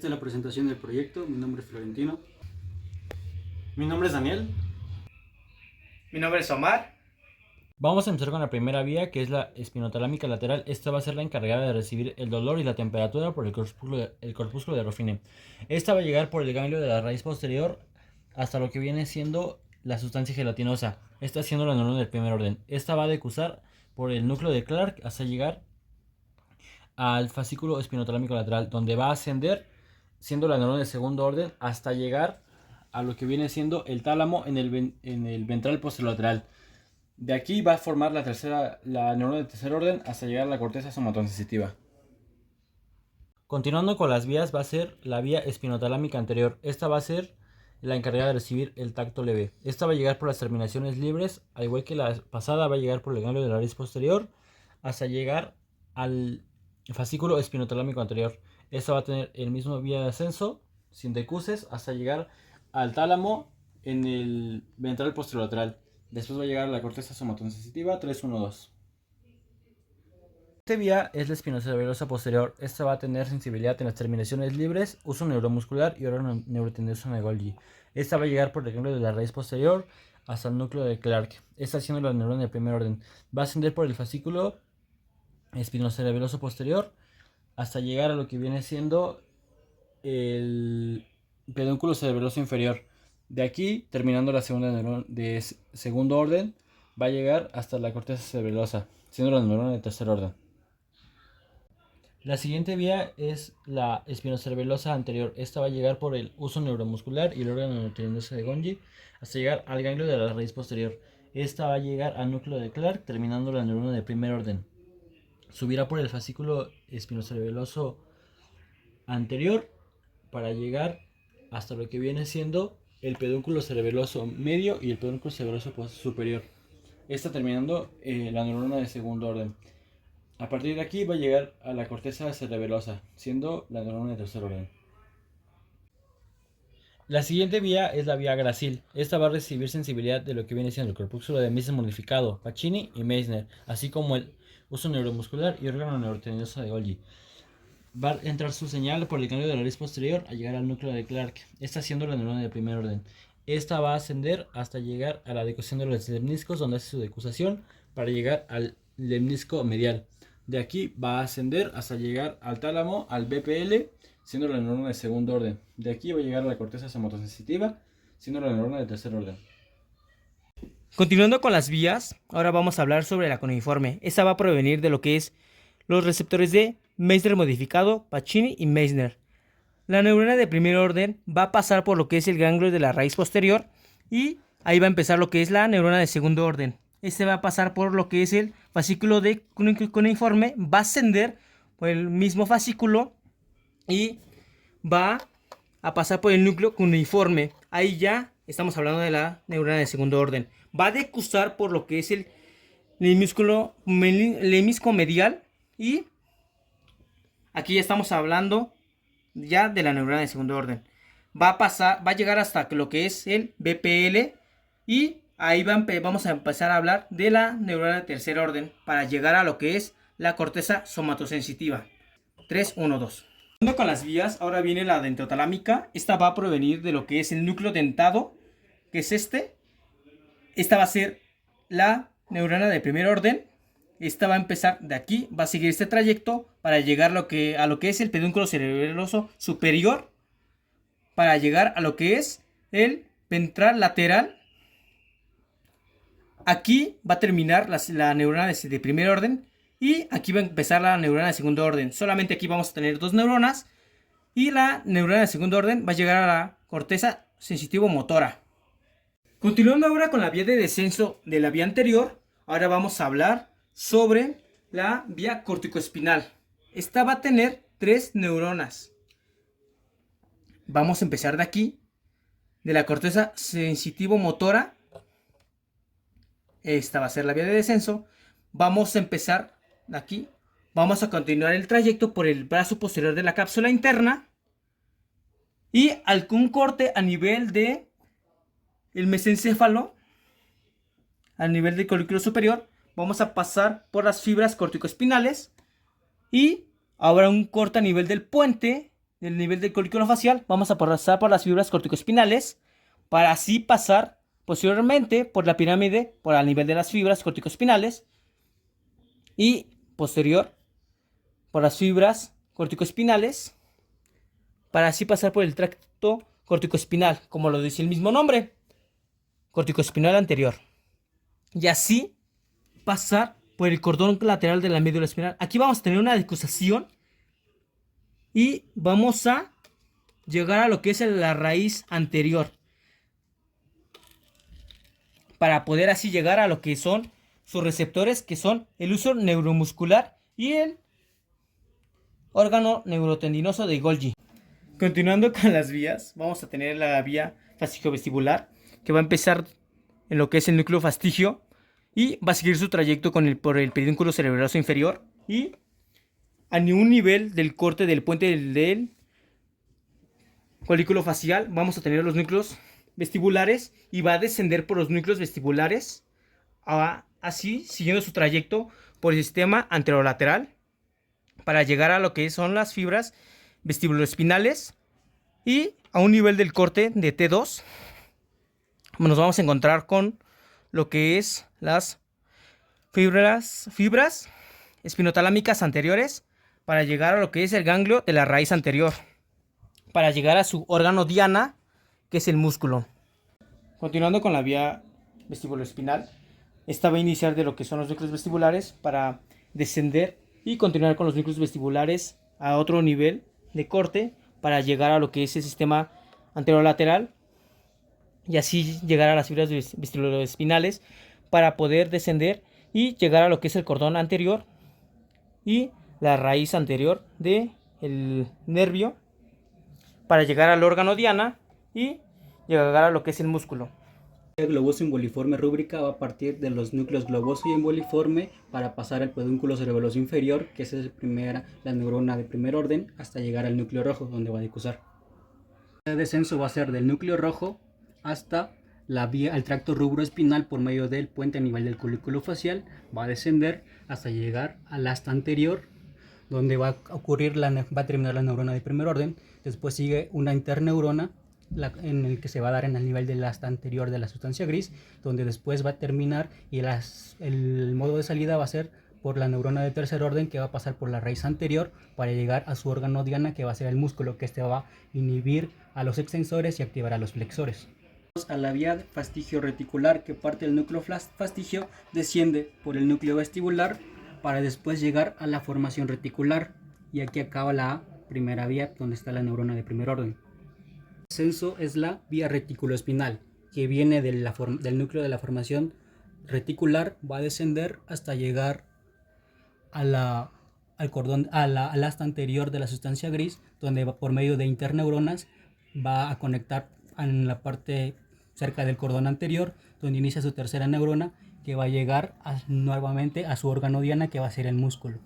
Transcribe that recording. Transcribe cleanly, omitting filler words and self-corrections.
Esta es la presentación del proyecto. Mi nombre es Florentino. Mi nombre es Daniel. Mi nombre es Omar. Vamos a empezar con la primera vía, que es la espinotalámica lateral. Esta va a ser la encargada de recibir el dolor y la temperatura por el corpúsculo de Ruffini. Esta va a llegar por el ganglio de la raíz posterior hasta lo que viene siendo la sustancia gelatinosa. Esta siendo la neurona del primer orden. Esta va a decusar por el núcleo de Clark hasta llegar al fascículo espinotalámico lateral, donde va a ascender siendo la neurona de segundo orden hasta llegar a lo que viene siendo el tálamo en el ventral posterolateral. De aquí va a formar la neurona de tercer orden hasta llegar a la corteza somatosensitiva. Continuando con las vías, va a ser la vía espinotalámica anterior. Esta va a ser la encargada de recibir el tacto leve. Esta va a llegar por las terminaciones libres, al igual que la pasada va a llegar por el ganglio de la raíz posterior hasta llegar al fascículo espinotalámico anterior. Esta va a tener el mismo vía de ascenso, sin decuses, hasta llegar al tálamo en el ventral posterolateral. Después va a llegar a la corteza somatosensitiva 312. Esta vía es la espinocerebelosa posterior. Esta va a tener sensibilidad en las terminaciones libres, uso neuromuscular y órgano neurotendinoso de Golgi. Esta va a llegar por el ganglio de la raíz posterior hasta el núcleo de Clark. Esta siendo la neurona de primer orden. Va a ascender por el fascículo espinocerebeloso posterior hasta llegar a lo que viene siendo el pedúnculo cerebeloso inferior. De aquí, terminando la segunda neurona de segundo orden, va a llegar hasta la corteza cerebelosa, siendo la neurona de tercer orden. La siguiente vía es la espinocerebelosa anterior. Esta va a llegar por el uso neuromuscular y el órgano neurotendinoso de Golgi hasta llegar al ganglio de la raíz posterior. Esta va a llegar al núcleo de Clark, terminando la neurona de primer orden. Subirá por el fascículo espinocerebeloso anterior para llegar hasta lo que viene siendo el pedúnculo cerebeloso medio y el pedúnculo cerebeloso superior. Esta terminando la neurona de segundo orden. A partir de aquí va a llegar a la corteza cerebelosa, siendo la neurona de tercer orden. La siguiente vía es la vía gracil. Esta va a recibir sensibilidad de lo que viene siendo el corpúsculo de Mises modificado, Pacini y Meissner, así como el uso neuromuscular y órgano neurotendinoso de Golgi. Va a entrar su señal por el ganglio de la raíz posterior a llegar al núcleo de Clark, esta siendo la neurona de primer orden. Esta va a ascender hasta llegar a la decusación de los lemniscos, donde hace su decusación para llegar al lemnisco medial. De aquí va a ascender hasta llegar al tálamo, al BPL, siendo la neurona de segundo orden. De aquí va a llegar a la corteza somatosensitiva, siendo la neurona de tercer orden. Continuando con las vías, ahora vamos a hablar sobre la cuneiforme. Esta va a provenir de lo que es los receptores de Meissner modificado, Pacini y Meissner. La neurona de primer orden va a pasar por lo que es el ganglio de la raíz posterior y ahí va a empezar lo que es la neurona de segundo orden. Este va a pasar por lo que es el fascículo de cuneiforme, va a ascender por el mismo fascículo y va a pasar por el núcleo cuneiforme. Ahí ya estamos hablando de la neurona de segundo orden. Va a decusar por lo que es el lemnisco medial y aquí ya estamos hablando ya de la neurona de segundo orden. Va a llegar hasta lo que es el BPL y ahí vamos a empezar a hablar de la neurona de tercer orden para llegar a lo que es la corteza somatosensitiva. 3-1-2. Con las vías, ahora viene la dendrotalámica. Esta va a provenir de lo que es el núcleo dentado, que es este. Esta va a ser la neurona de primer orden. Esta va a empezar de aquí, va a seguir este trayecto para llegar a lo que es el pedúnculo cerebeloso superior, para llegar a lo que es el ventral lateral. Aquí va a terminar la neurona de primer orden y aquí va a empezar la neurona de segundo orden. Solamente aquí vamos a tener dos neuronas y la neurona de segundo orden va a llegar a la corteza sensitivo-motora. Continuando ahora con la vía de descenso de la vía anterior, ahora vamos a hablar sobre la vía corticoespinal. Esta va a tener 3 neuronas. Vamos a empezar de aquí, de la corteza sensitivo-motora. Esta va a ser la vía de descenso. Vamos a empezar de aquí. Vamos a continuar el trayecto por el brazo posterior de la cápsula interna. Y un corte a nivel de el mesencéfalo, a nivel del colículo superior. Vamos a pasar por las fibras corticoespinales y ahora un corte a nivel del puente del nivel del colículo facial, vamos a pasar por las fibras corticoespinales para así pasar posteriormente por la pirámide, por el nivel de las fibras corticoespinales y posterior por las fibras corticoespinales para así pasar por el tracto corticoespinal, como lo dice el mismo nombre, corticoespinal anterior. Y así pasar por el cordón lateral de la médula espinal. Aquí vamos a tener una decusación y vamos a llegar a lo que es la raíz anterior, para poder así llegar a lo que son sus receptores, que son el uso neuromuscular y el órgano neurotendinoso de Golgi. Continuando con las vías, vamos a tener la vía fastigiovestibular, que va a empezar en lo que es el núcleo fastigio y va a seguir su trayecto por el pedúnculo cerebroso inferior y a un nivel del corte del puente del colículo facial vamos a tener los núcleos vestibulares y va a descender por los núcleos vestibulares, así siguiendo su trayecto por el sistema anterolateral para llegar a lo que son las fibras vestibuloespinales y a un nivel del corte de T2 nos vamos a encontrar con lo que es las fibras espinotalámicas anteriores para llegar a lo que es el ganglio de la raíz anterior, para llegar a su órgano diana, que es el músculo. Continuando con la vía vestibuloespinal, esta va a iniciar de lo que son los núcleos vestibulares para descender y continuar con los núcleos vestibulares a otro nivel de corte para llegar a lo que es el sistema anterolateral y así llegar a las fibras vestibuloespinales para poder descender y llegar a lo que es el cordón anterior y la raíz anterior del nervio para llegar al órgano diana y llegar a lo que es el músculo. El globoso emboliforme rúbrica va a partir de los núcleos globoso y emboliforme para pasar al pedúnculo cerebroso inferior, que es la neurona de primer orden, hasta llegar al núcleo rojo, donde va a decusar. El descenso va a ser del núcleo rojo hasta el tracto rubroespinal por medio del puente a nivel del colículo facial, va a descender hasta llegar al asta anterior, donde va a terminar la neurona de primer orden. Después sigue una interneurona en el que se va a dar en el nivel del asta anterior de la sustancia gris, donde después va a terminar y el modo de salida va a ser por la neurona de tercer orden, que va a pasar por la raíz anterior para llegar a su órgano diana, que va a ser el músculo, que va a inhibir a los extensores y activar a los flexores. A la vía fastigio reticular, que parte del núcleo fastigio, desciende por el núcleo vestibular para después llegar a la formación reticular, y aquí acaba la primera vía donde está la neurona de primer orden. El descenso es la vía reticuloespinal, que viene del núcleo de la formación reticular, va a descender hasta llegar al asta anterior de la sustancia gris, donde por medio de interneuronas va a conectar en la parte cerca del cordón anterior, donde inicia su tercera neurona, que va a llegar nuevamente a su órgano diana, que va a ser el músculo.